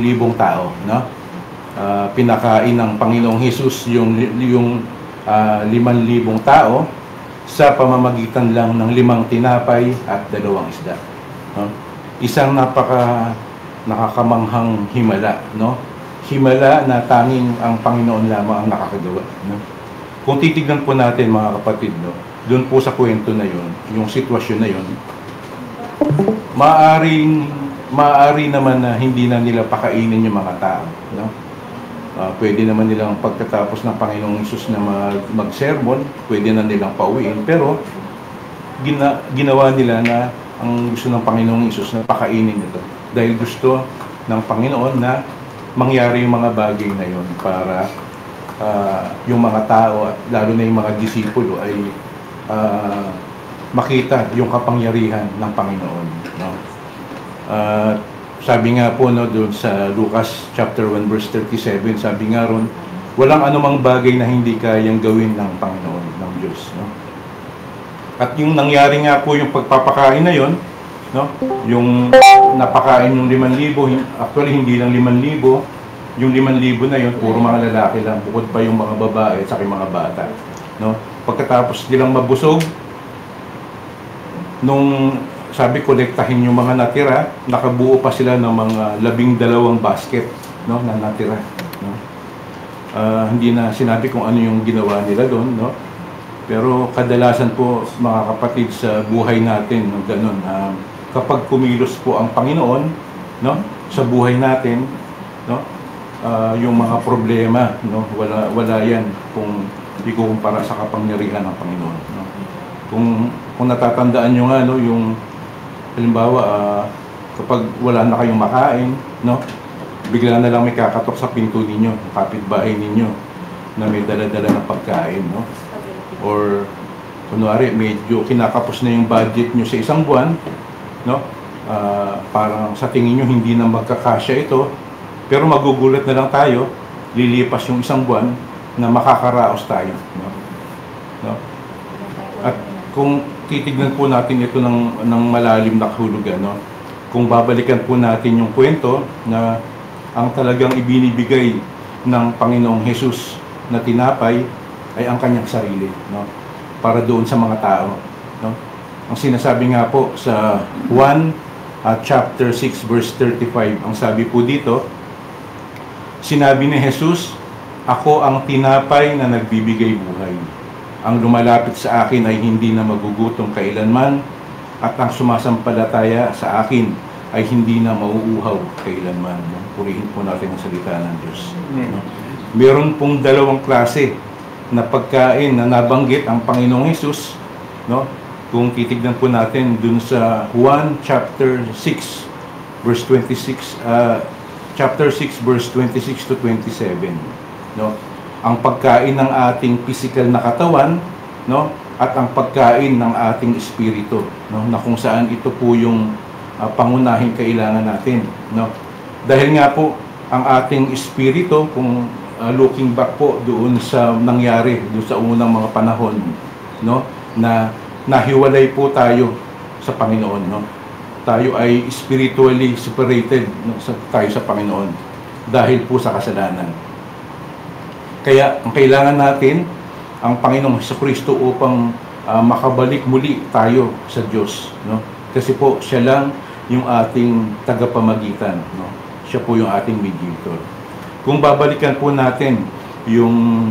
libong tao, no? Pinakain ng Panginoong Hesus yung 5,000 tao sa pamamagitan lang ng 5 tinapay at 2 isda, no? Isang nakakamanghang himala, no? Himala na tanging ang Panginoon lamang ang nakakagawa, no? Kung titignan po natin, mga kapatid, no, doon po sa kwento na yun, yung sitwasyon na yun, maaari naman na hindi na nila pakainin yung mga tao, no? Pwede naman nilang pagkatapos ng Panginoong Hesus na mag-sermon, pwede na nilang pauwiin, pero ginawa nila na ang gusto ng Panginoong Hesus na pakainin ito. Dahil gusto ng Panginoon na mangyari yung mga bagay na yun para yung mga tao at lalo na yung mga disipulo ay makita yung kapangyarihan ng Panginoon, no? Sabi nga po, no, doon sa Lucas chapter 1 verse 37, sabi nga ron, walang anumang bagay na hindi kayang gawin ng Panginoon, ng Diyos, no? At yung nangyari nga po yung pagpapakain na yon, no, yung napakain yung 5,000, actually hindi lang 5,000, yung 5,000 na yon puro mga lalaki lang, bukod pa yung mga babae at saka yung mga bata, no? Pagkatapos nilang mabusog, nung sabi kolektahin yung mga natira, nakabuo pa sila ng mga 12 basket, no, na natira, no? Hindi na sinabi kung ano yung ginawa nila doon, no? Pero kadalasan po, mga kapatid, sa buhay natin, no, ganun, kapag kumilos po ang Panginoon, no, sa buhay natin, no, yung mga problema, no, wala yan kung ikukumpara sa kapangyarihan ng Panginoon, no? Kung natatandaan nyo nga, no, yung halimbawa, kapag wala na kayong makain, no, bigla na lang may kakatok sa pinto ninyo, kapitbahay ninyo, na may dala-dala ng pagkain, no? Or, kunwari, medyo kinakapos na yung budget nyo sa isang buwan, no? Parang sa tingin nyo hindi na magkakasya ito, pero magugulat na lang tayo, lilipas yung isang buwan na makakaraos tayo, no? No? At kung titignan po natin ito ng malalim na kahulugan, no? Kung babalikan po natin yung kwento na ang talagang ibinibigay ng Panginoong Hesus na tinapay ay ang kanyang sarili, no? Para doon sa mga tao, no? Ang sinasabi nga po sa 1 chapter 6 verse 35, ang sabi po dito, sinabi ni Hesus, ako ang tinapay na nagbibigay buhay. Ang lumalapit sa akin ay hindi na magugutom kailanman, at ang sumasampalataya sa akin ay hindi na mauuhaw kailanman. No? Purihin po natin ang salita ng Diyos. No? Meron pong 2 klase na pagkain na nabanggit ang Panginoong Hesus, no? Kung titignan po natin dun sa 1 chapter 6 verse 26, chapter 6 verse 26 to 27, no? Ang pagkain ng ating physical na katawan, no, at ang pagkain ng ating espiritu, no, na kung saan ito po yung pangunahing kailangan natin, no? Dahil nga po ang ating espiritu, kung looking back po doon sa nangyari doon sa unang mga panahon, no, na nahiwalay po tayo sa Panginoon, no? Tayo ay spiritually separated, no, tayo sa Panginoon dahil po sa kasalanan. Kaya ang kailangan natin ang Panginoong Jesucristo upang makabalik muli tayo sa Diyos, no? Kasi po siya lang yung ating tagapamagitan, no? Siya po yung ating mediator. Kung babalikan po natin yung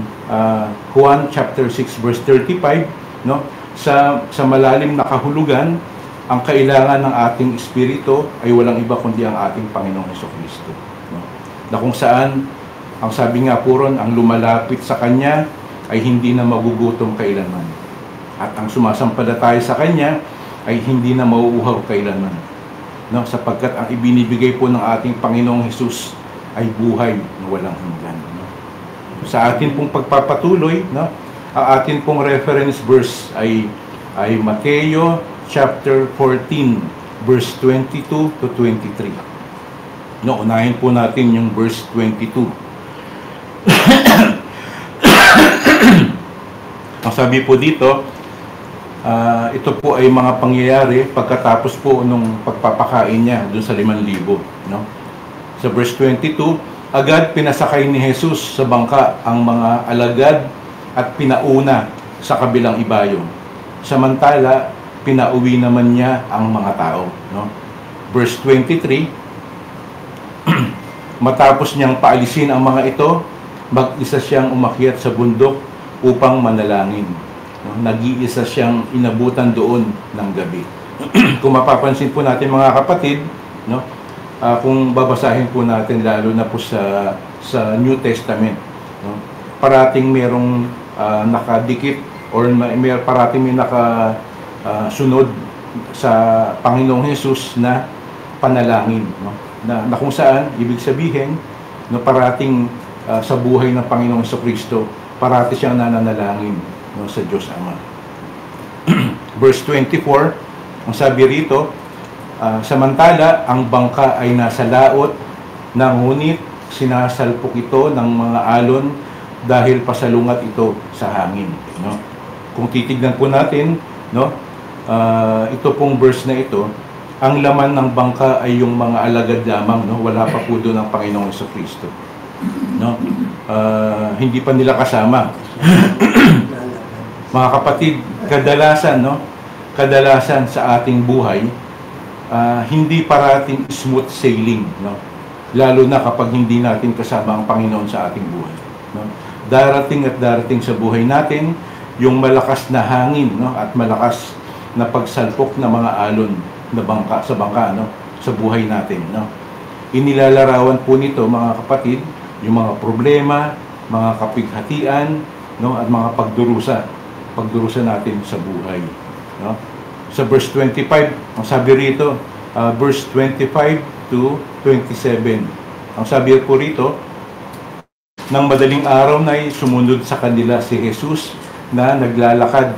Juan chapter 6 verse 35, no? Sa malalim na kahulugan, ang kailangan ng ating espiritu ay walang iba kundi ang ating Panginoong Jesucristo, no? Na kung saan ang sabi nga po ron, ang lumalapit sa Kanya ay hindi na magugutom kailanman. At ang sumasampalataya sa Kanya ay hindi na mauuhaw kailanman, no? Sapagkat ang ibinibigay po ng ating Panginoong Hesus ay buhay na walang hanggan, no? Sa atin pong pagpapatuloy, no, ang atin pong reference verse ay Mateo chapter 14 verse 22 to 23. No, unahin po natin yung verse 22. Ang sabi po dito, ito po ay mga pangyayari pagkatapos po nung pagpapakain niya doon sa 5,000, no? Sa verse 22, agad pinasakay ni Jesus sa bangka ang mga alagad at pinauna sa kabilang ibayo. Samantala, pinauwi naman niya ang mga tao. No? Verse 23, matapos niyang paalisin ang mga ito, mag-isa siyang umakyat sa bundok upang manalangin. No? Nag-iisa siyang inabutan doon ng gabi. Kung mapapansin po natin mga kapatid, no? Kung babasahin po natin lalo na po sa New Testament, no? Parating merong nakadikit or parating may nakasunod sa Panginoong Hesus na panalangin, no? Na kung saan ibig sabihin, no, parating sa buhay ng Panginoong Jesucristo, parati siyang nananalangin, no, sa Diyos Ama. Verse 24, ang sabi rito, samantala ang bangka ay nasa laot, ngunit sinasalpok ito ng mga alon dahil pasalungat ito sa hangin. No? Kung titignan po natin, no, ito pong verse na ito, ang laman ng bangka ay yung mga alagad lamang, no? Wala pa po doon ang Panginoong Jesucristo. No? Hindi pa nila kasama. Mga kapatid, kadalasan, no? Kadalasan sa ating buhay, hindi parating smooth sailing, no? Lalo na kapag hindi natin kasama ang Panginoon sa ating buhay, no? Darating at darating sa buhay natin yung malakas na hangin, no? At malakas na pagsalpok ng mga alon na bangka sa bangka, no? Sa buhay natin, no? Inilalarawan po nito mga kapatid yung mga problema, mga kapighatian, no? At mga pagdurusa natin sa buhay, no? Sa verse 25, ang sabi rito, verse 25 to 27. Ang sabi po rito, nang madaling araw na sumunod sa kanila si Jesus na naglalakad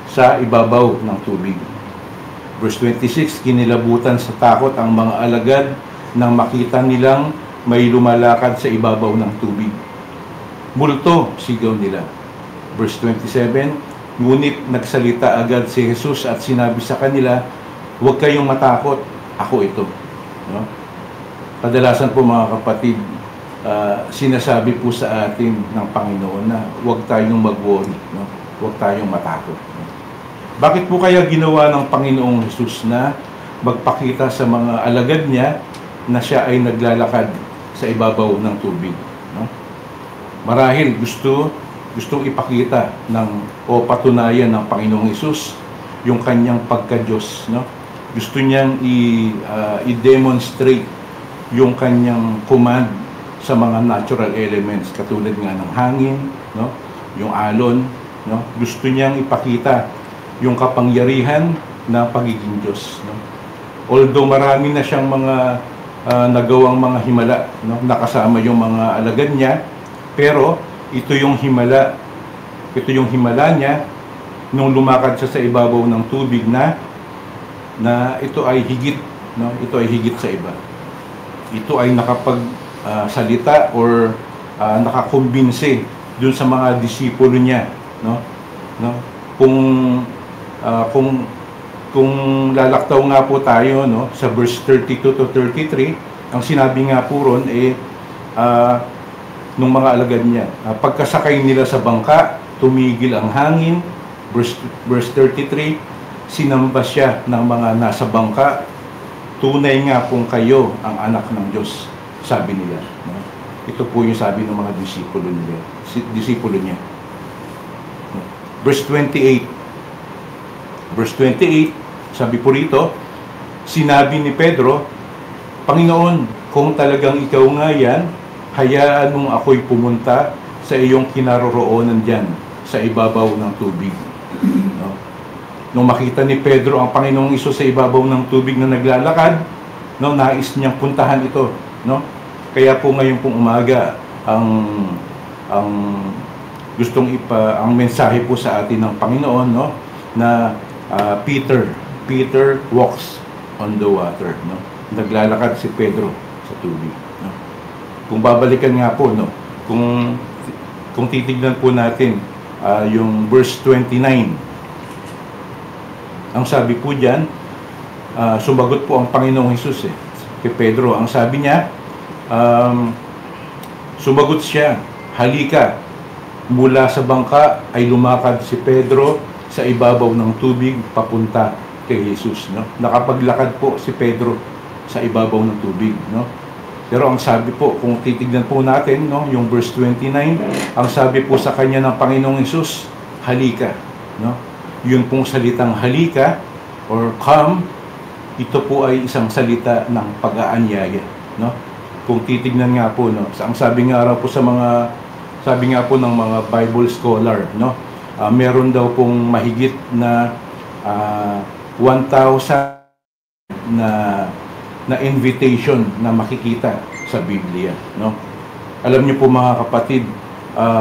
sa ibabaw ng tubig. Verse 26, kinilabutan sa takot ang mga alagad nang makita nilang may lumalakad sa ibabaw ng tubig. Multo, sigaw nila. Verse 27, ngunit nagsalita agad si Jesus at sinabi sa kanila, huwag kayong matakot, ako ito. No? Kadalasan po mga kapatid, sinasabi po sa atin ng Panginoon na huwag tayong mag-worry, no? Huwag tayong matakot. No? Bakit po kaya ginawa ng Panginoong Jesus na magpakita sa mga alagad niya na siya ay naglalakad sa ibabaw ng tubig? No? Marahil gustong ipakita o patunayan ng Panginoong Hesus yung kanyang pagka-Diyos, no? Gusto niyang i-demonstrate yung kanyang command sa mga natural elements katulad nga ng hangin, no? Yung alon, no? Gusto niyang ipakita yung kapangyarihan ng pagiging Diyos, no? Although marami na siyang mga nagawang mga himala, no? Nakasama yung mga alagad niya, pero ito yung himala niya nung lumakad siya sa ibabaw ng tubig na ito ay higit, no? Ito ay higit sa iba. Ito ay nakapagsalita or nakakumbinse dun sa mga disipulo niya, no? Kung lalaktaw nga po tayo, no, sa verse 32 to 33, ang sinabi nga po ron nung mga alagad niya, pagkasakay nila sa bangka, tumigil ang hangin. Verse 33, sinamba siya ng mga nasa bangka, tunay nga kung kayo ang anak ng Diyos, sabi nila. No? Ito po yung sabi ng mga disipulo niya. Verse 28, sabi po rito, sinabi ni Pedro, Panginoon, kung talagang ikaw nga yan, hayaan mong ako'y pumunta sa iyong kinaroroonan dyan, sa ibabaw ng tubig. No? Nung makita ni Pedro ang Panginoong Hesus sa ibabaw ng tubig na naglalakad, no, nais niyang puntahan ito. No? Kaya po ngayon pong umaga, ang mensahe po sa atin ng Panginoon, no, na Peter walks on the water. No? Naglalakad si Pedro sa tubig. No? Kung babalikan nga po, no, kung titignan po natin yung verse 29, ang sabi po diyan, sumagot po ang Panginoong Hesus kay Pedro. Ang sabi niya, Um, Sumagot siya, halika. Mula sa bangka ay lumakad si Pedro sa ibabaw ng tubig papunta kay Jesus. No? Nakapaglakad po si Pedro sa ibabaw ng tubig. No? Pero ang sabi po, kung titignan po natin, no, yung verse 29, ang sabi po sa kanya ng Panginoong Hesus, halika. No? Yun pong salitang halika or come, ito po ay isang salita ng pag-aanyaya. No? Kung titignan nga po, no, ang sabi nga raw po ng mga Bible scholar, no, meron daw pong mahigit na 1,000 na invitation na makikita sa Biblia, no. Alam niyo po mga kapatid,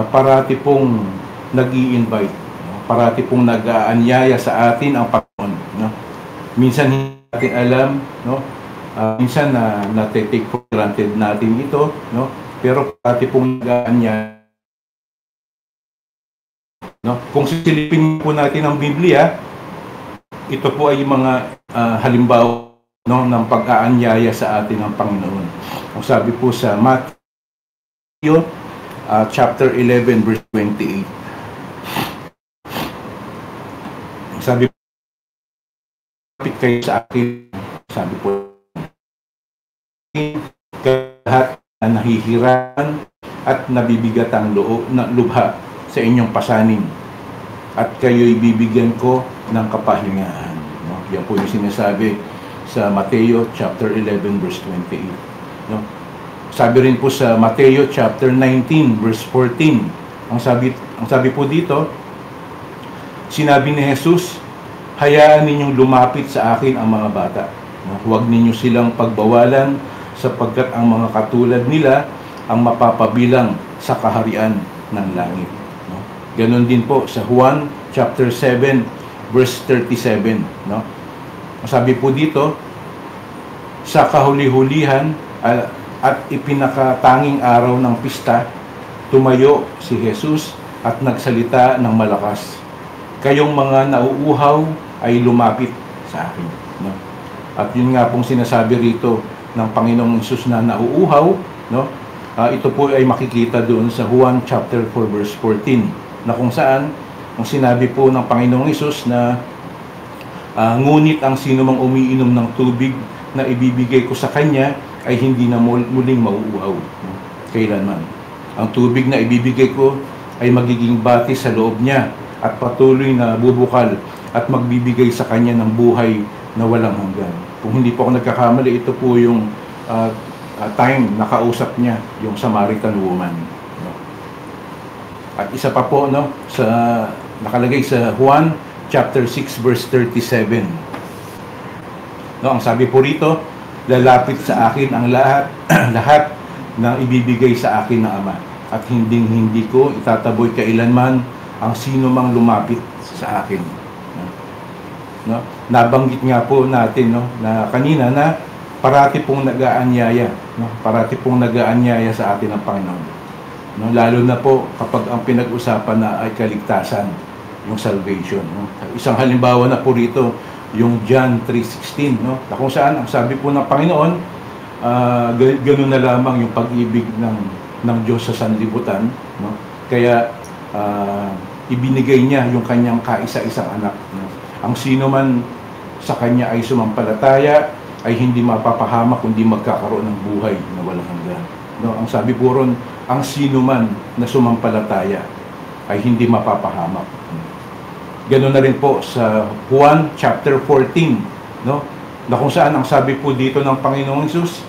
parati pong nag-i-invite, no? Parati pong nag-aanyaya sa atin ang Panginoon, no. Minsan hindi natin alam, no. Minsan na-take for granted natin ito, no? Pero pati pong nag-aanyaya, no? Kung sisilipin po natin ang Biblia, ito po ay mga halimbawa, no, ng pag-aanyaya sa atin ng Panginoon. Ang sabi po sa Matthew chapter 11 verse 28. Sabi po, kapit kayo sa akin, sabi po, lahat na nahihiran at nabibigatang lubha sa inyong pasanin at kayo'y bibigyan ko ng kapahingahan. No? Yan po yung sinasabi sa Mateo chapter 11 verse 28. No? Sabi rin po sa Mateo chapter 19 verse 14. Ang sabi po dito, sinabi ni Jesus, hayaan ninyong lumapit sa akin ang mga bata. No? Huwag ninyo silang pagbawalan sapagkat ang mga katulad nila ang mapapabilang sa kaharian ng langit. No? Ganon din po sa Juan chapter 7 verse 37. No? Sabi po dito, sa kahuli-hulihan at ipinakatanging araw ng pista, tumayo si Jesus at nagsalita ng malakas. Kayong mga nauuhaw ay lumapit sa akin. No? At yun nga pong sinasabi rito ng Panginoong Hesus na nauuhaw, no? Ito po ay makikita doon sa Juan chapter 4 verse 14, na kung saan ang sinabi po ng Panginoong Hesus na ngunit ang sino mang umiinom ng tubig na ibibigay ko sa kanya ay hindi na muling mauuhaw, no? Kailanman. Ang tubig na ibibigay ko ay magiging batis sa loob niya at patuloy na bubukal at magbibigay sa kanya ng buhay na walang hanggan. Kung hindi po ako nagkakamali, ito po yung time na kausap niya yung Samaritan woman. No? At isa pa po, no, sa nakalagay sa Juan chapter 6 verse 37. No, ang sabi po rito, lalapit sa akin ang lahat na ibibigay sa akin ng Ama, at hindi ko itataboy kailanman ang sino mang lumapit sa akin. No? Nabanggit nga po natin, no, na kanina na parati pong nag-aanyaya, no? Parati pong nag-aanyaya sa atin ang Panginoon. No? Lalo na po kapag ang pinag-usapan na ay kaligtasan, yung salvation. No? Isang halimbawa na po rito, yung John 3:16, no? Na kung saan ang sabi po ng Panginoon, ganoon na lamang yung pag-ibig ng Diyos sa sanlibutan, no? Kaya ibinigay niya yung kanyang kaisa-isang anak, no? Ang sino man sa kanya ay sumampalataya ay hindi mapapahamak kundi magkakaroon ng buhay na walang hanggan. No, ang sabi po ron, ang sino man na sumampalataya ay hindi mapapahamak. Ganoon na rin po sa Juan chapter 14, no? Na kung saan ang sabi po dito ng Panginoong Hesus,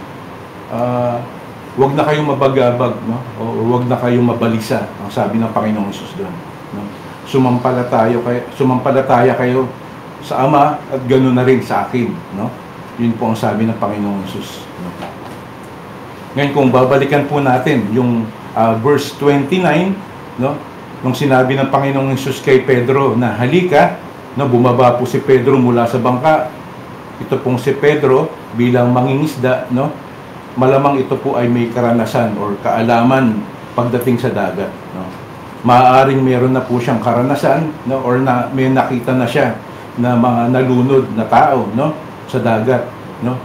huwag na kayong mabagabag, no? O huwag na kayong mabalisa, ang sabi ng Panginoong Hesus doon, no? Sumampalataya kayo sa Ama at ganoon na rin sa akin, no? Yun po ang sabi ng Panginoong Hesus, no? Ngayon kung babalikan po natin yung verse 29, no? Nung sinabi ng Panginoong Hesus kay Pedro na halika, no, bumaba po si Pedro mula sa bangka. Ito pong si Pedro bilang mangingisda, no? Malamang ito po ay may karanasan or kaalaman pagdating sa dagat, no? Maaaring meron na po siyang karanasan, no, or may nakita na siya na mga nalunod na tao, no, sa dagat, no.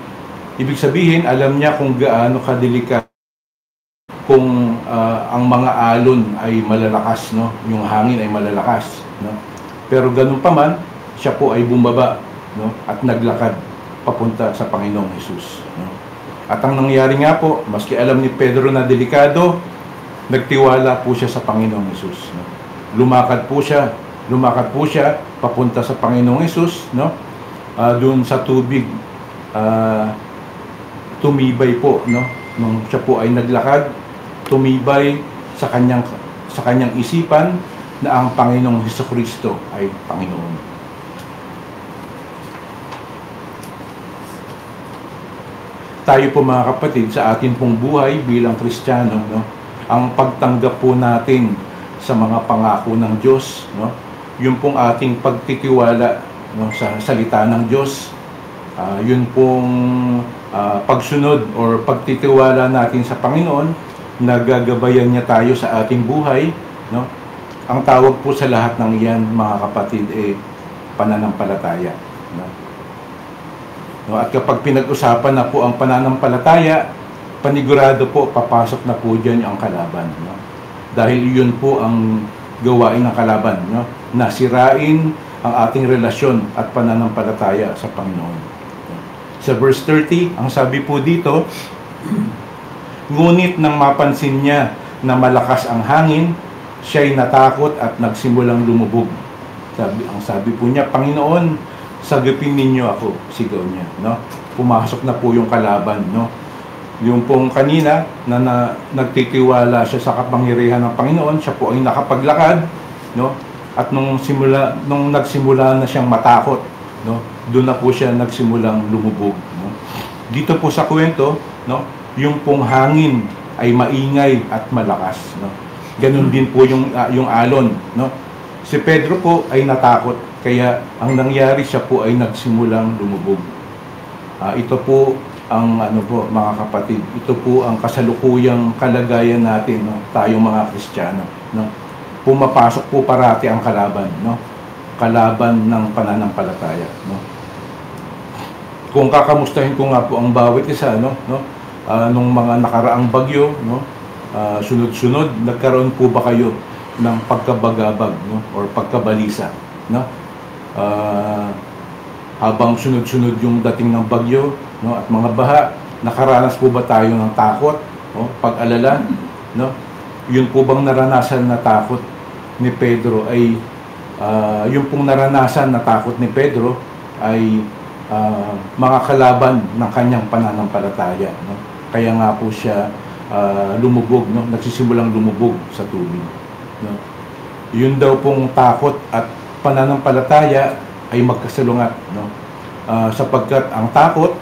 Ibig sabihin, alam niya kung gaano kadelikado kung ang mga alon ay malalakas, no? Yung hangin ay malalakas, no? Pero ganun pa man, siya po ay bumaba, no? At naglakad papunta sa Panginoong Hesus, no? At ang nangyari nga po, maski alam ni Pedro na delikado, nagtiwala po siya sa Panginoong Hesus, no? Lumakad po siya papunta sa Panginoong Hesus, no? Doon sa tubig, tumibay po, no? Nung siya po ay naglakad, tumibay sa kanyang isipan na ang Panginoong Hesukristo ay Panginoon. Tayo po mga kapatid, sa atin pong buhay bilang Kristiyano, no? Ang pagtanggap po natin sa mga pangako ng Diyos, no? Yung pong ating pagtitiwala, no, sa salita ng Diyos, yun pong pagsunod or pagtitiwala natin sa Panginoon, nagagabayan niya tayo sa ating buhay, no? Ang tawag po sa lahat ng iyan, mga kapatid, pananampalataya, no? No, at kapag pinag-usapan na po ang pananampalataya, panigurado po papasok na po diyan ang kalaban, no? Dahil yun po ang gawain ng kalaban, no? Nasirain ang ating relasyon at pananampalataya sa Panginoon. Sa verse 30, ang sabi po dito, ngunit nang mapansin niya na malakas ang hangin, siya'y natakot at nagsimulang lumubog. Ang sabi po niya, Panginoon, sagipin ninyo ako, sigaw niya, no? Pumasok na po yung kalaban, no? Yung pong kanina na nagtitiwala siya sa kapangyarihan ng Panginoon, siya po ay nakapaglakad, no? At nung nagsimula na siyang matakot, no? Doon na po siya nagsimulang lumubog, no? Dito po sa kwento, no? Yung pong hangin ay maingay at malakas, no? Ganun din po yung alon, no? Si Pedro po ay natakot, kaya ang nangyari, siya po ay nagsimulang lumubog. Ito po ang mga kapatid, ito po ang kasalukuyang kalagayan natin, no? Tayong mga Kristiyano, no? Pumapasok po parati ang kalaban, no? Kalaban ng pananampalataya, no? Kung kakamustahin ko nga po ang bawat isa, no? Nung mga nakaraang bagyo, no? Sunod-sunod, nagkaroon po ba kayo ng pagkabagabag, no? Or pagkabalisa, no? Habang sunod-sunod yung dating ng bagyo, no, at mga baha, nakaranas po ba tayo ng takot, no, pag-alala, no? Yun po bang naranasan na takot ni Pedro ay yung pong naranasan na takot ni Pedro ay mga kalaban ng kanyang pananampalataya, no? Kaya nga po siya lumubog, no? Nagsisimulang lumubog sa tubig, no? Yun daw pong takot at pananampalataya ay magkasalungat, no? Sapagkat ang takot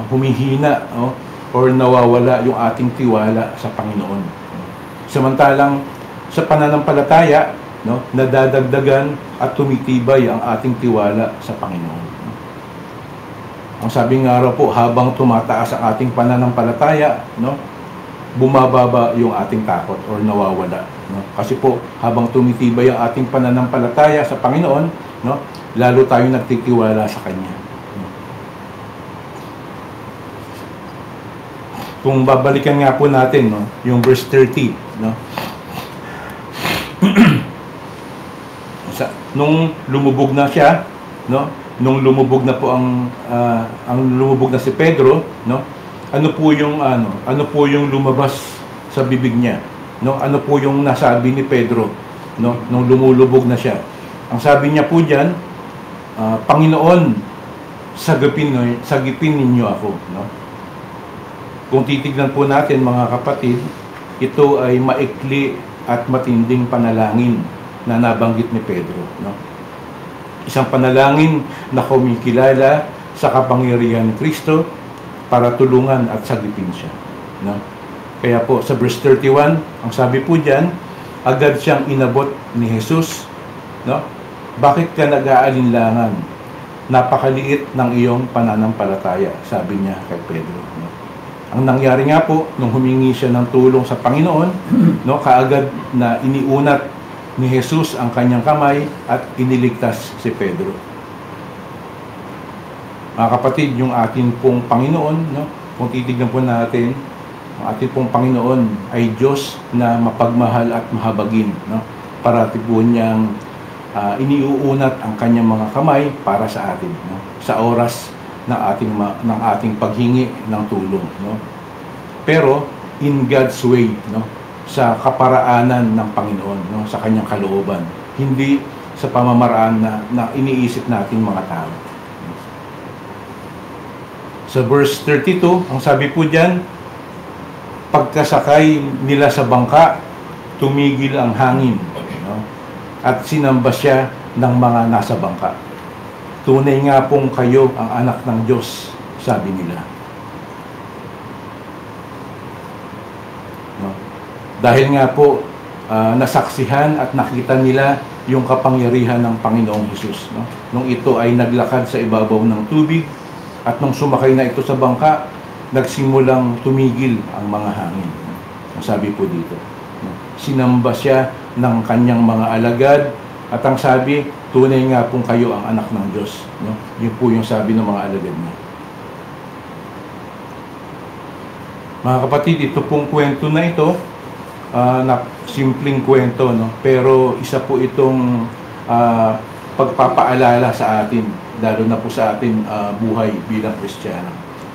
humihina, no? Or nawawala yung ating tiwala sa Panginoon, no? Samantalang sa pananampalataya, no, nadadagdagan at tumitibay ang ating tiwala sa Panginoon, no? Ang sabi nga raw po, habang tumataas ang ating pananampalataya, no, bumababa yung ating takot or nawawala, no? Kasi po habang tumitibay ang ating pananampalataya sa Panginoon, no, lalo tayong nagtitiwala sa Kanya, no? Kung babalikan nga po natin, no, yung verse 30, no? Nung lumubog na siya, no, nung lumubog na po ang lumubog na si Pedro, no, ano po yung lumabas sa bibig niya, no? Ano po yung nasabi ni Pedro, no, nung lumulubog na siya? Ang sabi niya po diyan, Panginoon, sagipin ninyo ako, no? Kung titignan po natin, mga kapatid, ito ay maikli at matinding panalangin na nabanggit ni Pedro, no? Isang panalangin na kumikilala sa kapangyarihan ni Kristo para tulungan at sagipin siya, no? Kaya po sa verse 31, ang sabi po diyan, agad siyang inabot ni Jesus, no? Bakit ka nag-aalinlangan? Napakaliit ng iyong pananampalataya, sabi niya kay Pedro, no? Ang nangyari nga po, nung humingi siya ng tulong sa Panginoon, no, kaagad na iniunat ni Jesus ang kanyang kamay at iniligtas si Pedro. Mga kapatid, yung ating pong Panginoon, no, kung titignan po natin, Ang ating pong Panginoon ay Diyos na mapagmahal at mahabagin, no? Parati po niyang iniuunat ang kanyang mga kamay para sa atin, no? Sa oras ng ating paghingi ng tulong, no? Pero in God's way, no? Sa kaparaanan ng Panginoon, no? Sa kanyang kalooban, hindi sa pamamaraan na iniisip nating mga tao. Sa verse 32, ang sabi po diyan, pagkasakay nila sa bangka, tumigil ang hangin, no? At sinamba siya ng mga nasa bangka. Tunay nga pong kayo ang anak ng Diyos, sabi nila. No? Dahil nga po, nasaksihan at nakita nila yung kapangyarihan ng Panginoong Hesus, no? Nung ito ay naglakad sa ibabaw ng tubig, at nung sumakay na ito sa bangka, nagsimulang tumigil ang mga hangin. Ang sabi po dito, no? Sinamba siya ng kanyang mga alagad, at ang sabi, tunay nga pong kayo ang anak ng Diyos, no? Yun po yung sabi ng mga alagad niya. Mga kapatid, ito pong kwento na ito, na simpleng kwento, no? Pero isa po itong pagpapaalala sa atin, lalo na po sa atin buhay bilang Kristiyano,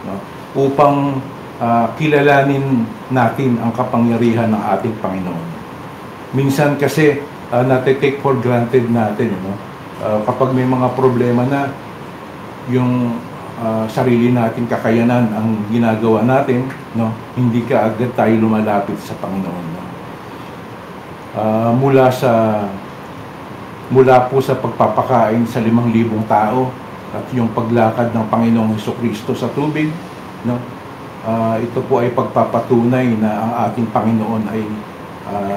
no? Upang kilalanin natin ang kapangyarihan ng ating Panginoon. Minsan kasi nate-take for granted natin, no? Kapag may mga problema na, yung sarili natin kakayanan ang ginagawa natin, no? Hindi ka agad tayo lumalapit sa Panginoon, no? Mula po sa pagpapakain sa 5,000 tao at yung paglakad ng Panginoong Hesukristo sa tubig, no? Ito po ay pagpapatunay na ang ating Panginoon ay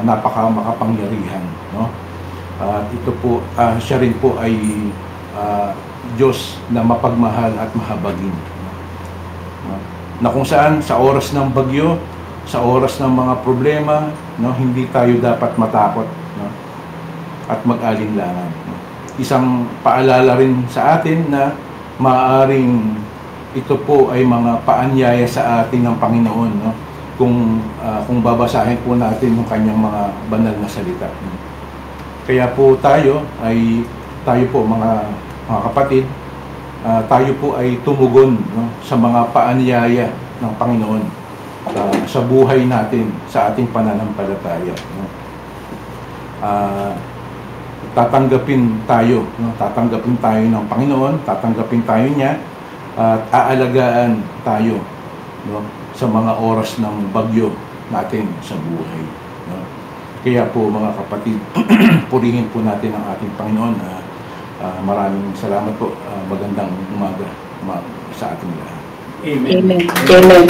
makapangyarihan, no? Ito po, siya rin po ay Diyos na mapagmahal at mahabagin, no? Na kung saan sa oras ng bagyo, sa oras ng mga problema, no, hindi tayo dapat matakot, no, at mag-alinlangan, no? Isang paalala rin sa atin na maaaring ito po ay mga paanyaya sa atin ng Panginoon, no? Kung babasahin po natin yung kanyang mga banal na salita, no? Kaya po tayo po mga kapatid, tayo po ay tumugon, no, sa mga paanyaya ng Panginoon sa buhay natin, sa ating pananampalataya, no? Tatanggapin tayo, no? Tatanggapin tayo ng Panginoon, tatanggapin tayo niya, at aalagaan tayo, no, sa mga oras ng bagyo natin sa buhay, no? Kaya po mga kapatid, purihin po natin ang ating Panginoon. Maraming salamat po. Magandang umaga sa ating lahat. Amen. Amen.